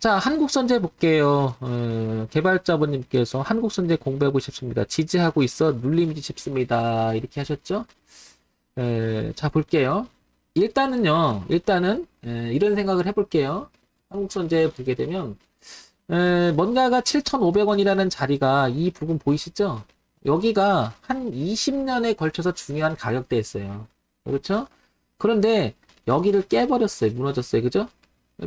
자, 한국선제 볼게요. 개발자분님께서 한국선제 공부하고 싶습니다. 지지하고 있어 눌림이 싶습니다. 이렇게 하셨죠? 자, 볼게요. 일단은 이런 생각을 해볼게요. 한국선제 보게 되면 뭔가가 7,500원이라는 자리가 이 부분 보이시죠? 여기가 한 20년에 걸쳐서 중요한 가격대였어요. 그렇죠? 그런데 여기를 깨버렸어요. 무너졌어요. 그죠?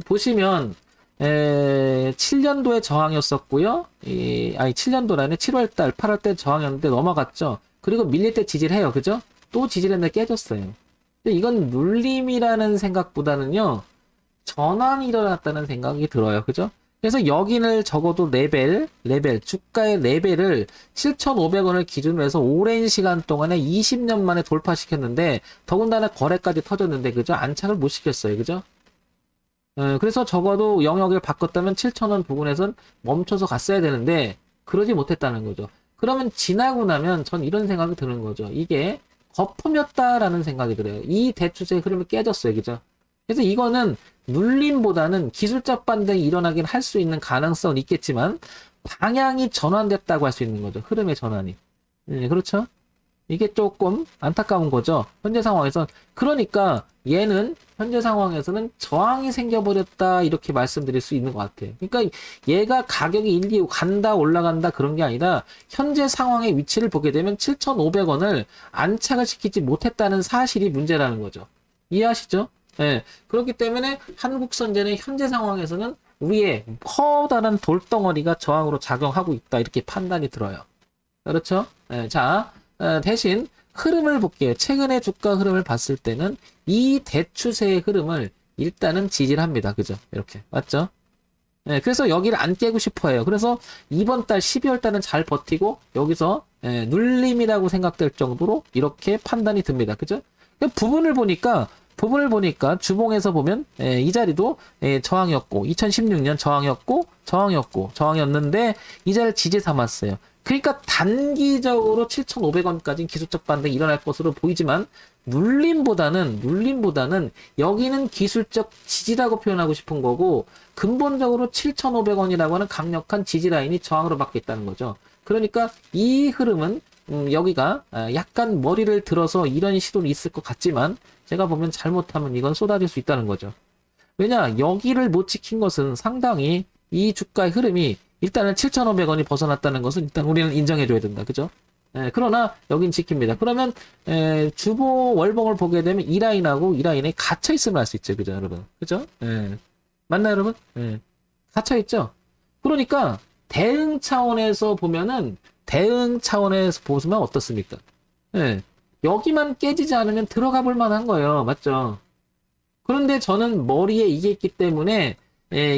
보시면 7년도에 저항이었었고요. 아니 7년도라네. 7월달, 8월달 저항이었는데 넘어갔죠. 그리고 밀릴 때 지지를 해요. 그죠? 또 지지를 했는데 깨졌어요. 근데 이건 눌림이라는 생각보다는요. 전환이 일어났다는 생각이 들어요. 그죠? 그래서 여기를 적어도 주가의 레벨을 7,500원을 기준으로 해서 오랜 시간 동안에 20년 만에 돌파시켰는데, 더군다나 거래까지 터졌는데, 그죠? 안착을 못 시켰어요. 그죠? 그래서 적어도 영역을 바꿨다면 7,000원 부분에선 멈춰서 갔어야 되는데, 그러지 못했다는 거죠. 그러면 지나고 나면 전 이런 생각이 드는 거죠. 이게 거품이었다라는 생각이 들어요. 이 대추세의 흐름이 깨졌어요. 그죠? 그래서 이거는 눌림보다는 기술적 반등이 일어나긴 할 수 있는 가능성은 있겠지만, 방향이 전환됐다고 할 수 있는 거죠. 흐름의 전환이. 그렇죠? 이게 조금 안타까운 거죠. 현재 상황에선. 그러니까 얘는 현재 상황에서는 저항이 생겨버렸다 이렇게 말씀드릴 수 있는 것 같아요. 그러니까 얘가 가격이 일기 간다 올라간다 그런 게 아니라 현재 상황의 위치를 보게 되면 7,500원을 안착을 시키지 못했다는 사실이 문제라는 거죠. 이해하시죠? 예. 그렇기 때문에 한국선제는 현재 상황에서는 위에 커다란 돌덩어리가 저항으로 작용하고 있다 이렇게 판단이 들어요. 그렇죠? 예. 자, 대신 흐름을 볼게요. 최근의 주가 흐름을 봤을 때는 이 대추세의 흐름을 일단은 지지를 합니다. 그죠? 이렇게. 맞죠? 예, 그래서 여기를 안 깨고 싶어 해요. 그래서 이번 달 12월 달은 잘 버티고 여기서 눌림이라고 생각될 정도로 이렇게 판단이 듭니다. 그죠? 부분을 보니까 주봉에서 보면 이 자리도 저항이었고 2016년 저항이었는데 이 자리를 지지 삼았어요. 그러니까 단기적으로 7,500원까지 기술적 반등이 일어날 것으로 보이지만 눌림보다는 여기는 기술적 지지라고 표현하고 싶은 거고 근본적으로 7,500원이라고 하는 강력한 지지 라인이 저항으로 받고 있다는 거죠. 그러니까 이 흐름은 여기가 약간 머리를 들어서 이런 시도는 있을 것 같지만 제가 보면 잘못하면 이건 쏟아질 수 있다는 거죠. 왜냐 여기를 못 지킨 것은 상당히 이 주가의 흐름이 일단은 7,500원이 벗어났다는 것은 일단 우리는 인정해줘야 된다. 그죠? 그러나 여긴 지킵니다. 그러면 주보 월봉을 보게 되면 이 라인하고 이 라인에 갇혀 있으면 알 수 있죠. 그죠, 여러분? 그죠? 맞나요, 여러분? 갇혀 있죠. 그러니까 대응 차원에서 보시면 어떻습니까? 여기만 깨지지 않으면 들어가 볼 만한 거예요. 맞죠? 그런데 저는 머리에 이게 있기 때문에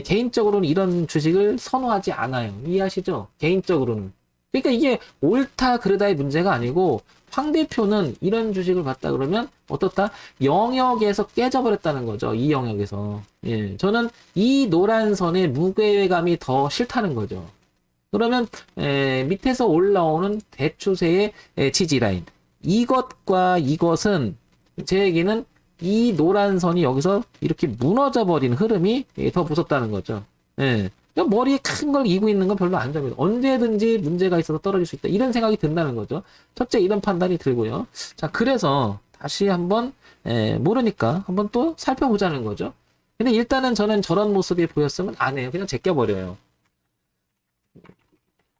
개인적으로는 이런 주식을 선호하지 않아요. 이해하시죠? 개인적으로는. 그러니까 이게 옳다 그르다의 문제가 아니고 황 대표는 이런 주식을 봤다 그러면 어떻다? 영역에서 깨져버렸다는 거죠. 이 영역에서. 저는 이 노란 선의 무게감이 더 싫다는 거죠. 그러면 밑에서 올라오는 대추세의 지지 라인. 이것과 이것은 제에게는 이 노란 선이 여기서 이렇게 무너져 버린 흐름이 더 무섭다는 거죠. 그러니까 머리에 큰 걸 이고 있는 건 별로 안 좋습니다. 언제든지 문제가 있어서 떨어질 수 있다. 이런 생각이 든다는 거죠. 첫째 이런 판단이 들고요. 자, 그래서 다시 한번 모르니까 한번 또 살펴보자는 거죠. 근데 일단은 저는 저런 모습이 보였으면 안 해요. 그냥 제껴버려요.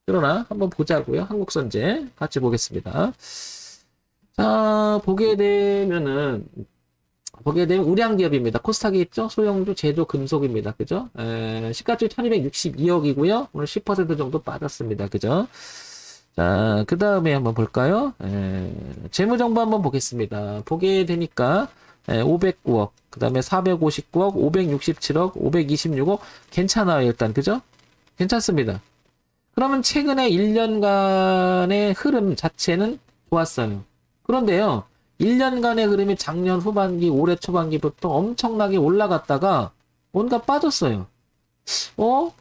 그러나 한번 보자고요. 한국선제 같이 보겠습니다. 자, 보게 되면 우량 기업입니다. 코스닥에 있죠? 소형주, 제조, 금속입니다. 그죠? 시가총액 1262억이고요. 오늘 10% 정도 빠졌습니다. 그죠? 자, 그 다음에 한번 볼까요? 재무정보 한번 보겠습니다. 보게 되니까 509억, 그 다음에 459억, 567억, 526억 괜찮아요. 일단 그죠? 괜찮습니다. 그러면 최근에 1년간의 흐름 자체는 좋았어요. 그런데요. 1년간의 흐름이 작년 후반기, 올해 초반기부터 엄청나게 올라갔다가 뭔가 빠졌어요.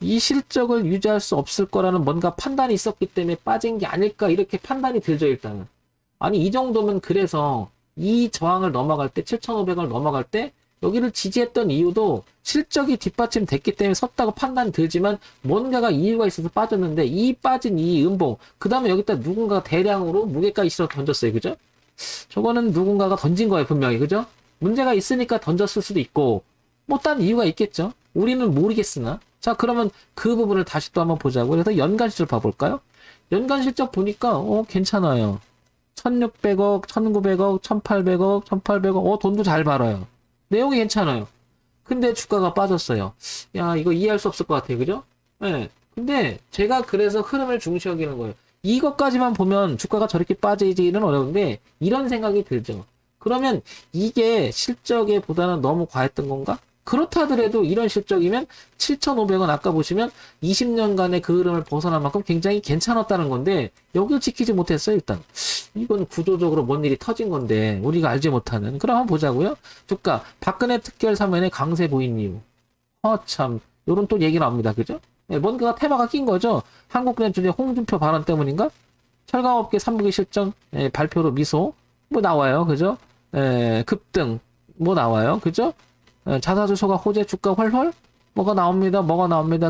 이 실적을 유지할 수 없을 거라는 뭔가 판단이 있었기 때문에 빠진 게 아닐까 이렇게 판단이 들죠, 일단은. 아니, 이 정도면 그래서 이 저항을 넘어갈 때, 7,500원을 넘어갈 때 여기를 지지했던 이유도 실적이 뒷받침됐기 때문에 섰다고 판단이 들지만 뭔가가 이유가 있어서 빠졌는데 이 빠진 이 음봉 그 다음에 여기다 누군가가 대량으로 무게가에 실어 던졌어요. 그죠? 저거는 누군가가 던진 거예요. 분명히. 그죠? 문제가 있으니까 던졌을 수도 있고 뭐 딴 이유가 있겠죠. 우리는 모르겠으나 자 그러면 그 부분을 다시 또 한번 보자고. 그래서 연간 실적 봐볼까요? 연간 실적 보니까 괜찮아요. 1600억, 1900억, 1800억, 1800억 돈도 잘 벌어요. 내용이 괜찮아요. 근데 주가가 빠졌어요. 야 이거 이해할 수 없을 것 같아요. 그죠? 네. 근데 제가 그래서 흐름을 중시 여기는 거예요. 이것까지만 보면 주가가 저렇게 빠지지는 어려운데 이런 생각이 들죠. 그러면 이게 실적에 보다는 너무 과했던 건가? 그렇다 하더라도 이런 실적이면 7,500원 아까 보시면 20년간의 그 흐름을 벗어난 만큼 굉장히 괜찮았다는 건데 여기를 지키지 못했어요. 일단 이건 구조적으로 뭔 일이 터진 건데 우리가 알지 못하는. 그럼 한번 보자고요. 주가 박근혜 특별 사면의 강세 보인 이유. 참 요런 또 얘기 나옵니다. 그죠? 네, 뭔가가 테마가 낀 거죠. 한국그랜주의 홍준표 발언 때문인가? 철강업계 3분기 실적 발표로 미소 뭐 나와요. 그죠? 급등 뭐 나와요. 그죠? 자사주 소가 호재 주가 훨훨 뭐가 나옵니다.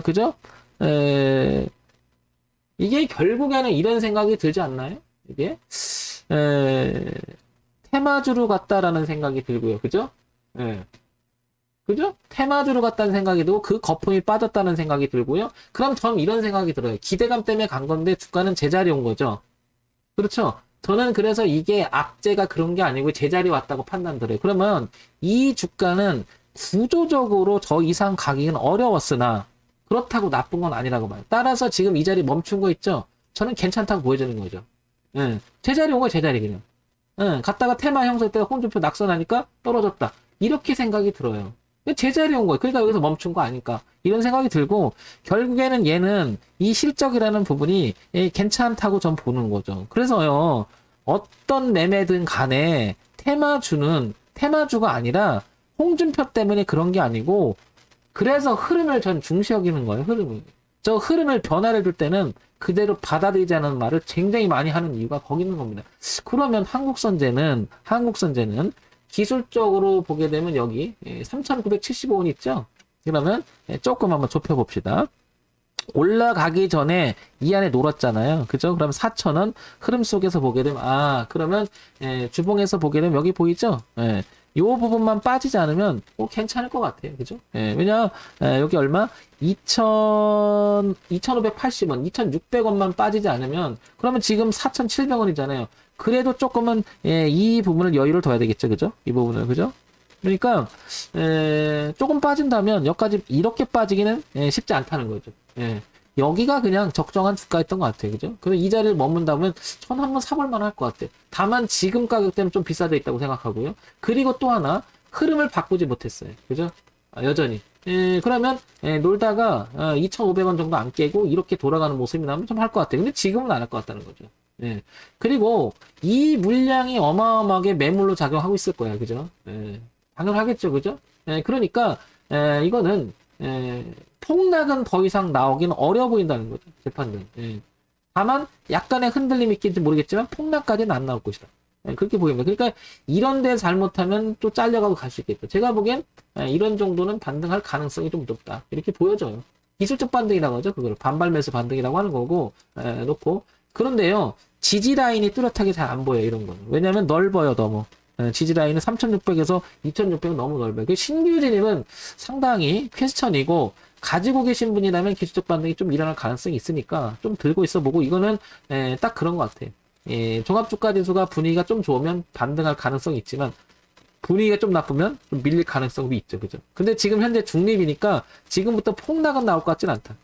그죠? 이게 결국에는 이런 생각이 들지 않나요? 이게 테마주로 갔다라는 생각이 들고요. 그죠? 그죠? 테마주로 갔다는 생각이 들고 그 거품이 빠졌다는 생각이 들고요. 그럼 전 이런 생각이 들어요. 기대감 때문에 간 건데 주가는 제자리 온 거죠. 그렇죠? 저는 그래서 이게 악재가 그런 게 아니고 제자리 왔다고 판단 들어요. 그러면 이 주가는 구조적으로 저 이상 가기는 어려웠으나 그렇다고 나쁜 건 아니라고 봐요. 따라서 지금 이 자리 멈춘 거 있죠? 저는 괜찮다고 보여주는 거죠. 제자리 온 거야, 제자리 그냥. 갔다가 테마 형성 때 홍준표 낙선하니까 떨어졌다. 이렇게 생각이 들어요. 제자리 온 거예요. 그러니까 여기서 멈춘 거 아닐까. 이런 생각이 들고 결국에는 얘는 이 실적이라는 부분이 괜찮다고 전 보는 거죠. 그래서요. 어떤 매매든 간에 테마주가 아니라 홍준표 때문에 그런 게 아니고 그래서 흐름을 전 중시 여기는 거예요. 흐름을. 저 흐름을 변화를 줄 때는 그대로 받아들이자는 말을 굉장히 많이 하는 이유가 거기 있는 겁니다. 그러면 한국선제는 기술적으로 보게 되면 여기 3,975원 있죠? 그러면 조금 한번 좁혀봅시다. 올라가기 전에 이 안에 놀았잖아요. 그죠? 그럼 4,000원 흐름 속에서 보게 되면 그러면 주봉에서 보게 되면 여기 보이죠? 요 부분만 빠지지 않으면 괜찮을 것 같아요. 그죠? 왜냐 여기 얼마? 2,580원, 2,600원만 빠지지 않으면 그러면 지금 4,700원이잖아요. 그래도 조금은 이 부분을 여유를 둬야 되겠죠. 그죠? 이 부분을. 그죠? 그러니까 조금 빠진다면 여기까지 이렇게 빠지기는 쉽지 않다는 거죠. 여기가 그냥 적정한 주가였던 것 같아요. 그죠? 그래서 이 자리를 머문다면 전 한번 사볼 만할 것 같아요. 다만 지금 가격대는 좀 비싸져 있다고 생각하고요. 그리고 또 하나 흐름을 바꾸지 못했어요. 그죠? 여전히. 그러면 놀다가 2,500원 정도 안 깨고 이렇게 돌아가는 모습이 나오면 좀 할 것 같아요. 근데 지금은 안 할 것 같다는 거죠. 그리고 이 물량이 어마어마하게 매물로 작용하고 있을 거예요. 그죠? 당연하겠죠. 그죠? 그러니까 이거는 폭락은 더 이상 나오기는 어려워 보인다는 거죠. 재판은. 다만 약간의 흔들림이 있긴지 모르겠지만 폭락까지는 안 나올 것이다. 그렇게 보입니다. 그러니까 이런 데 잘못하면 또 잘려가고 갈 수 있겠다. 제가 보기엔 이런 정도는 반등할 가능성이 좀 높다. 이렇게 보여져요. 기술적 반등이라고 하죠. 그걸 반발 매수 반등이라고 하는 거고 놓고 그런데요. 지지 라인이 뚜렷하게 잘 안 보여요. 이런 거는. 왜냐하면 넓어요. 너무. 지지 라인은 3,600에서 2,600은 너무 넓어요. 신규 진입은 상당히 퀘스천이고 가지고 계신 분이라면 기술적 반등이 좀 일어날 가능성이 있으니까 좀 들고 있어 보고 이거는 딱 그런 것 같아요. 종합주가지수가 분위기가 좀 좋으면 반등할 가능성이 있지만 분위기가 좀 나쁘면 좀 밀릴 가능성도 있죠. 그죠? 근데 지금 현재 중립이니까 지금부터 폭락은 나올 것 같진 않다.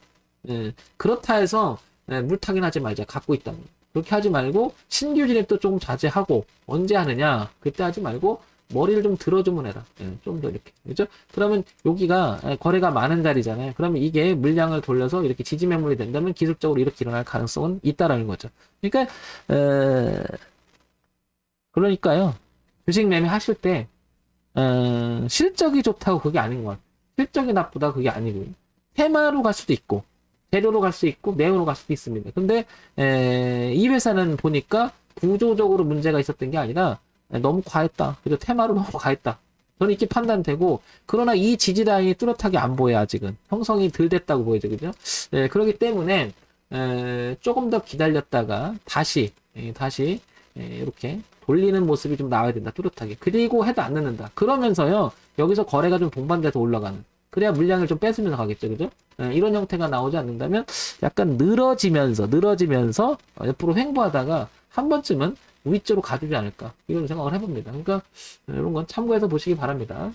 그렇다 해서 물타긴 하지 말자. 갖고 있다면. 그렇게 하지 말고 신규 진입도 좀 자제하고 언제 하느냐 그때 하지 말고 머리를 좀 들어주면 해라. 좀 더 이렇게. 그죠? 그러면 여기가 거래가 많은 자리잖아요. 그러면 이게 물량을 돌려서 이렇게 지지 매물이 된다면 기술적으로 이렇게 일어날 가능성은 있다라는 거죠. 그러니까 그러니까요. 주식 매매 하실 때 실적이 좋다고 그게 아닌 것 같아요. 실적이 나쁘다 그게 아니고요. 테마로 갈 수도 있고 재료로 갈 수 있고 네오로 갈 수도 있습니다. 근데 이 회사는 보니까 구조적으로 문제가 있었던 게 아니라 너무 과했다. 그죠? 테마로 너무 과했다. 저는 이렇게 판단되고, 그러나 이 지지 라인이 뚜렷하게 안 보여, 아직은. 형성이 덜 됐다고 보이죠, 그죠? 네, 그렇기 때문에, 조금 더 기다렸다가, 다시, 이렇게 돌리는 모습이 좀 나와야 된다, 뚜렷하게. 그리고 해도 안 넣는다. 그러면서요, 여기서 거래가 좀 동반돼서 올라가는. 그래야 물량을 좀 뺏으면서 가겠죠, 그죠? 이런 형태가 나오지 않는다면, 약간 늘어지면서, 옆으로 횡보하다가, 한 번쯤은 위쪽으로 가주지 않을까. 이런 생각을 해봅니다. 그러니까, 이런 건 참고해서 보시기 바랍니다.